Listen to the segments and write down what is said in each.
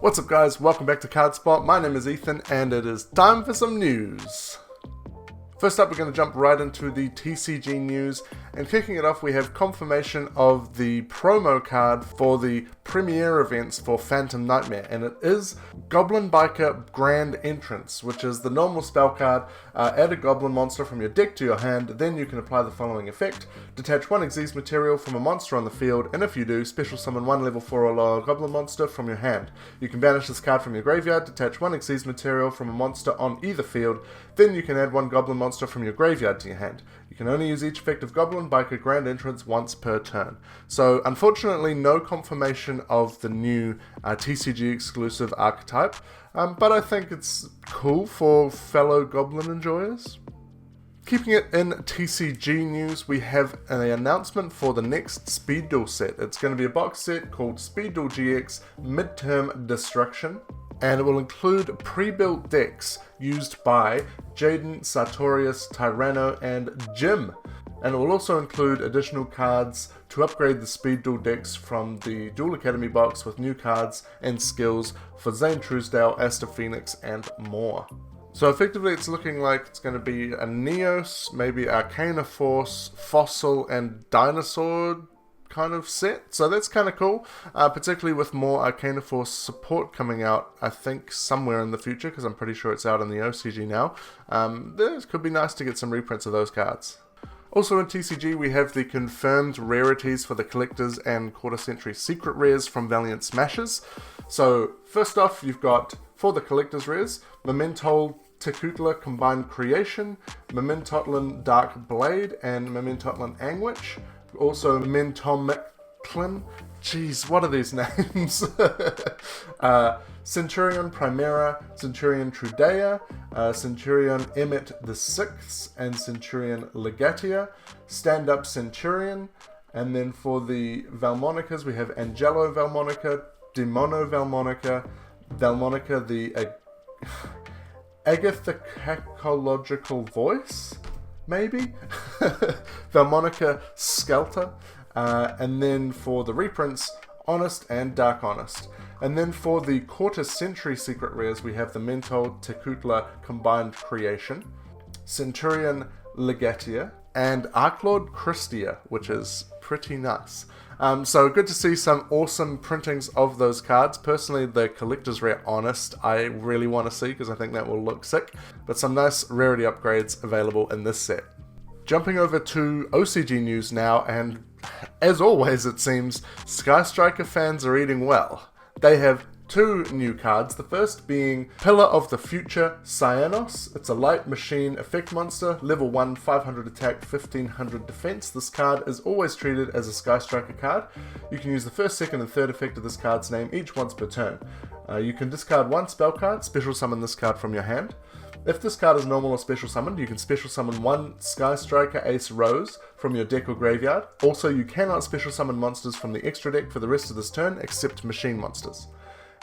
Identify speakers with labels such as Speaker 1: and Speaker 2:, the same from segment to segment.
Speaker 1: What's up guys, welcome back to CardSpot. My name is Ethan and it is time for some news. First up, we're going to jump right into the TCG news, and kicking it off we have confirmation of the promo card for the premiere events for Phantom Nightmare, and it is Goblin Biker Grand Entrance, which is the normal spell card. Add a goblin monster from your deck to your hand, then you can apply the following effect. Detach one Xyz material from a monster on the field, and if you do, special summon one level 4 or lower goblin monster from your hand. You can banish this card from your graveyard, detach one Xyz material from a monster on either field, then you can add one goblin monster from your graveyard to your hand. You can only use each effect of Goblin Biker Grand Entrance once per turn. So unfortunately no confirmation of the new TCG exclusive archetype, but I think it's cool for fellow Goblin enjoyers. Keeping it in TCG news, we have an announcement for the next Speed Duel set. It's going to be a box set called Speed Duel GX Midterm Destruction, and it will include pre-built decks used by Jaden, Sartorius, Tyranno, and Jim. And it will also include additional cards to upgrade the Speed Duel decks from the Duel Academy box with new cards and skills for Zane Truesdale, Aster Phoenix, and more. So effectively it's looking like it's going to be a Neos, maybe Arcana Force, Fossil, and Dinosaur kind of set. So that's kind of cool, particularly with more Arcana Force support coming out, I think, somewhere in the future, because I'm pretty sure it's out in the OCG now. This could be nice to get some reprints of those cards. Also in TCG, we have the confirmed rarities for the Collectors and Quarter Century Secret Rares from Valiant Smashers. So first off, you've got, for the Collectors Rares, Mementol Tekutla Combined Creation, Mementotlan Dark Blade, and Mementotlan Anguish. Also Mentomiclin. Jeez, what are these names? Centurion Primera, Centurion Trudea, Centurion Emmet VI, and Centurion Legatia, Stand Up Centurion, and then for the Valmonicas we have Angelo Valmonica, Demono Valmonica, Valmonica the Agathocological Voice, maybe? Valmonica Skelter, and then for the reprints, Honest and Dark Honest. And then for the Quarter Century Secret Rares, we have the Mental Tekutla Combined Creation, Centurion Legatia, and Archlord Christia, which is pretty nice. So good to see some awesome printings of those cards. Personally, the Collector's Rare Honest I really want to see because I think that will look sick, but some nice rarity upgrades available in this set. Jumping over to OCG news now, and as always it seems, Sky Striker fans are eating well. They have two new cards, the first being Pillar of the Future Cyanos. It's a light machine effect monster, level 1, 500 attack, 1500 defense. This card is always treated as a Sky Striker card. You can use the first, second, and third effect of this card's name each once per turn. You can discard one spell card, special summon this card from your hand. If this card is normal or special summoned, you can special summon one Sky Striker Ace Rose from your deck or graveyard. Also, you cannot special summon monsters from the extra deck for the rest of this turn, except machine monsters.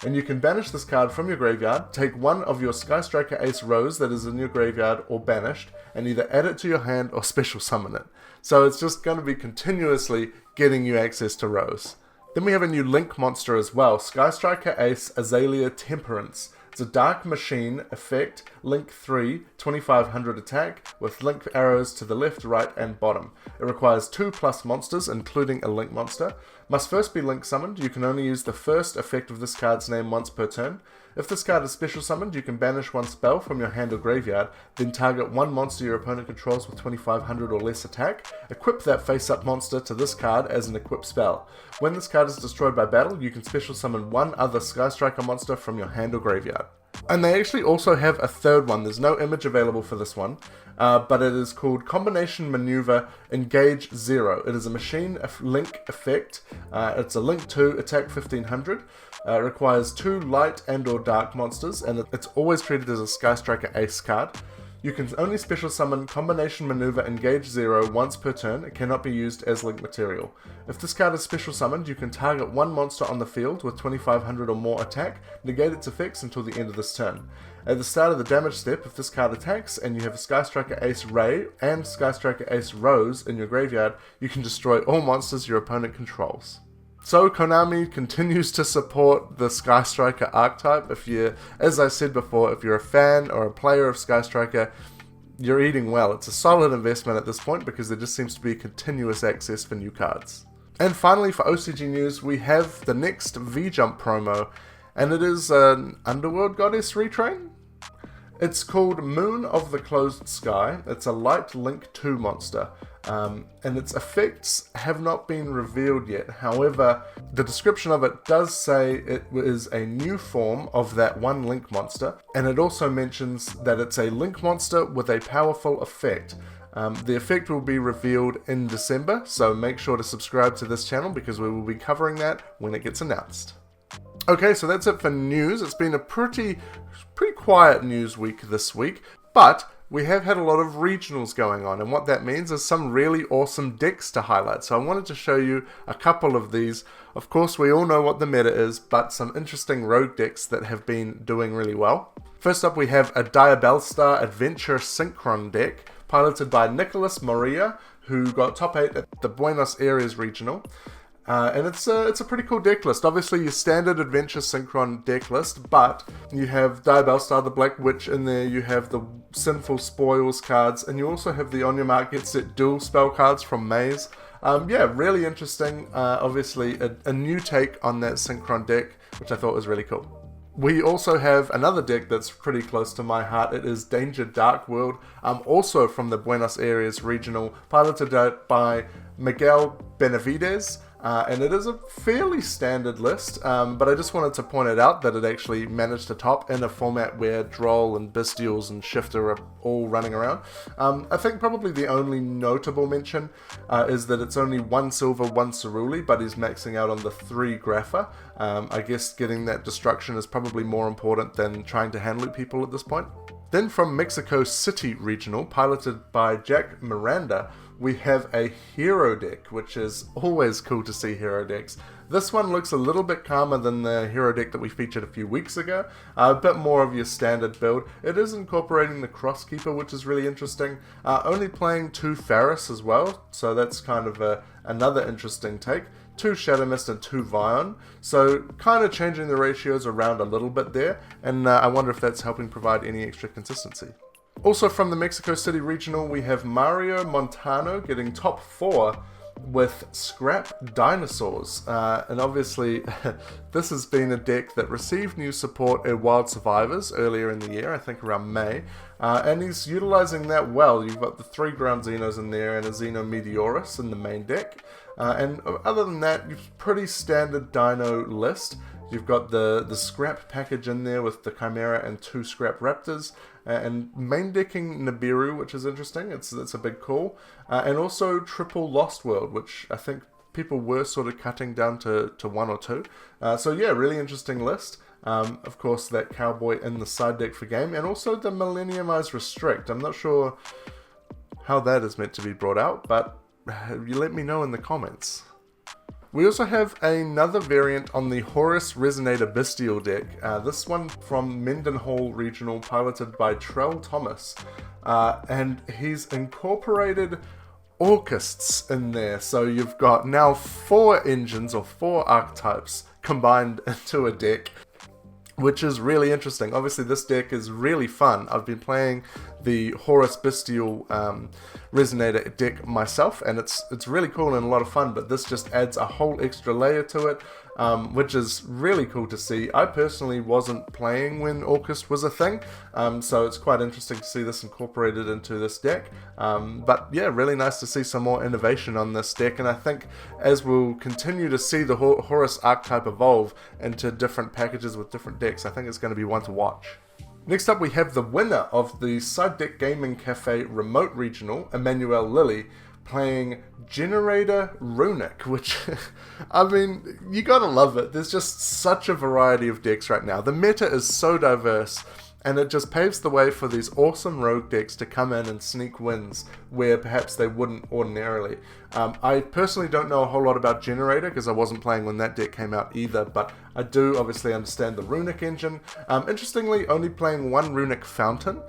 Speaker 1: And you can banish this card from your graveyard, take one of your Sky Striker Ace Rose that is in your graveyard or banished, and either add it to your hand or special summon it. So it's just going to be continuously getting you access to Rose. Then we have a new Link monster as well, Sky Striker Ace Azalea Temperance. It's a Dark Machine effect, Link 3, 2500 attack, with Link arrows to the left, right, and bottom. It requires 2+ monsters, including a Link monster. Must first be Link summoned. You can only use the first effect of this card's name once per turn. If this card is special summoned, you can banish one spell from your hand or graveyard, then target one monster your opponent controls with 2500 or less attack. Equip that face-up monster to this card as an equip spell. When this card is destroyed by battle, you can special summon one other Sky Striker monster from your hand or graveyard. And they actually also have a third one. There's no image available for this one, but it is called Combination Maneuver Engage 0. It is a machine link effect. It's a Link 2, attack 1500. It requires 2 light and or dark monsters, and it's always treated as a Sky Striker Ace card. You can only special summon Combination Maneuver Engage 0 once per turn. It cannot be used as link material. If this card is special summoned, you can target one monster on the field with 2500 or more attack, negate its effects until the end of this turn. At the start of the damage step, if this card attacks and you have a Sky Striker Ace Ray and Sky Striker Ace Rose in your graveyard, you can destroy all monsters your opponent controls. So Konami continues to support the Sky Striker archetype. As I said before, if you're a fan or a player of Sky Striker, you're eating well. It's a solid investment at this point because there just seems to be continuous access for new cards. And finally, for OCG news, we have the next V-Jump promo, and it is an Underworld Goddess retrain. It's called Moon of the Closed Sky. It's a light Link 2 monster, and its effects have not been revealed yet. However, the description of it does say it is a new form of that one Link monster, and it also mentions that it's a Link monster with a powerful effect. The effect will be revealed in December, so make sure to subscribe to this channel because we will be covering that when it gets announced. Okay, so that's it for news. It's been a pretty quiet news week this week, but we have had a lot of regionals going on, and what that means is some really awesome decks to highlight. So I wanted to show you a couple of these. Of course, we all know what the meta is, but some interesting rogue decks that have been doing really well. First up, we have a Diabellstar Adventure Synchron deck, piloted by Nicholas Moria, who got top 8 at the Buenos Aires Regional. And it's a pretty cool deck list. Obviously your standard Adventure Synchron deck list, but you have Diabellstar the Black Witch in there, you have the Sinful Spoils cards, and you also have the On Your Mark Get Set Duel spell cards from Maze. Yeah, really interesting. Obviously a new take on that Synchron deck, which I thought was really cool. We also have another deck that's pretty close to my heart. It is Danger Dark World, also from the Buenos Aires Regional, piloted by Miguel Benavides. And it is a fairly standard list, but I just wanted to point it out that it actually managed to top in a format where Droll and Bestials and Shifter are all running around. I think probably the only notable mention is that it's only 1 silver, 1 Ceruli, but he's maxing out on the 3 Grapha. I guess getting that destruction is probably more important than trying to hand loot people at this point. Then from Mexico City Regional, piloted by Jack Miranda, we have a hero deck, which is always cool to see hero decks. This one looks a little bit calmer than the hero deck that we featured a few weeks ago, a bit more of your standard build. It is incorporating the Crosskeeper, which is really interesting, only playing 2 Faris as well, so that's kind of another interesting take. 2 Shadow Mist and 2 Vion, so kind of changing the ratios around a little bit there, and I wonder if that's helping provide any extra consistency. Also from the Mexico City Regional, we have Mario Montano getting top 4 with Scrap Dinosaurs. And obviously, this has been a deck that received new support at Wild Survivors earlier in the year, I think around May. And he's utilizing that well. You've got the 3 Ground Xenos in there and a Xeno Meteorus in the main deck. And other than that, you've pretty standard Dino list. You've got the Scrap package in there with the Chimera and 2 Scrap Raptors. And main decking Nibiru, which is interesting. It's a big call. And also triple Lost World, which I think people were sort of cutting down to 1 or 2. So yeah, really interesting list. Of course, that Cowboy in the side deck for game. And also the Millenniumized Restrict. I'm not sure how that is meant to be brought out, but you let me know in the comments. We also have another variant on the Horus Resonator Bestial deck, this one from Mendenhall Regional, piloted by Trell Thomas, and he's incorporated Orcists in there, so you've got now 4 engines or 4 archetypes combined into a deck, which is really interesting. Obviously this deck is really fun. I've been playing the Horus Bestial Resonator deck myself, and it's really cool and a lot of fun, but this just adds a whole extra layer to it, which is really cool to see. I personally wasn't playing when Orcust was a thing, so it's quite interesting to see this incorporated into this deck. But yeah, really nice to see some more innovation on this deck, and I think as we'll continue to see the Horus archetype evolve into different packages with different decks, I think it's going to be one to watch. Next up, we have the winner of the Side Deck Gaming Cafe Remote Regional, Emmanuel Lilly, playing Generator Runic, which, I mean, you gotta love it. There's just such a variety of decks right now. The meta is so diverse, and it just paves the way for these awesome rogue decks to come in and sneak wins where perhaps they wouldn't ordinarily. I personally don't know a whole lot about Generator because I wasn't playing when that deck came out either, but I do obviously understand the Runic engine. Interestingly, only playing 1 Runic Fountain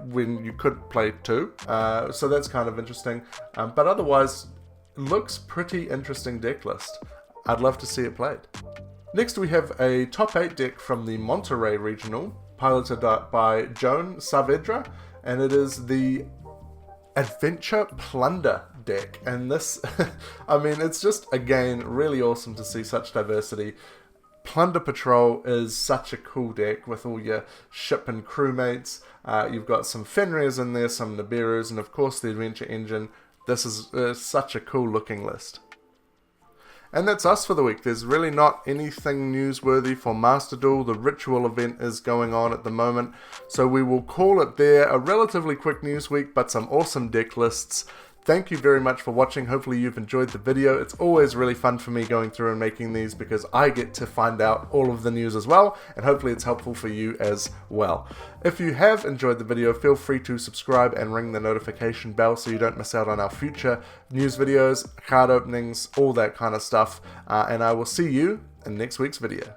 Speaker 1: when you could play 2, so that's kind of interesting. But otherwise, looks pretty interesting deck list. I'd love to see it played. Next we have a top 8 deck from the Monterey Regional, piloted by Joan Saavedra, and it is the Adventure Plunder deck. And this, I mean, it's just, again, really awesome to see such diversity. Plunder Patrol is such a cool deck with all your ship and crewmates. You've got some Fenrirs in there, some Nibiru's, and of course the Adventure Engine. This is such a cool looking list. And that's us for the week. There's really not anything newsworthy for Master Duel. The Ritual event is going on at the moment, so we will call it there. A relatively quick news week, but some awesome deck lists. Thank you very much for watching. Hopefully you've enjoyed the video. It's always really fun for me going through and making these because I get to find out all of the news as well, and hopefully it's helpful for you as well. If you have enjoyed the video, feel free to subscribe and ring the notification bell so you don't miss out on our future news videos, card openings, all that kind of stuff, and I will see you in next week's video.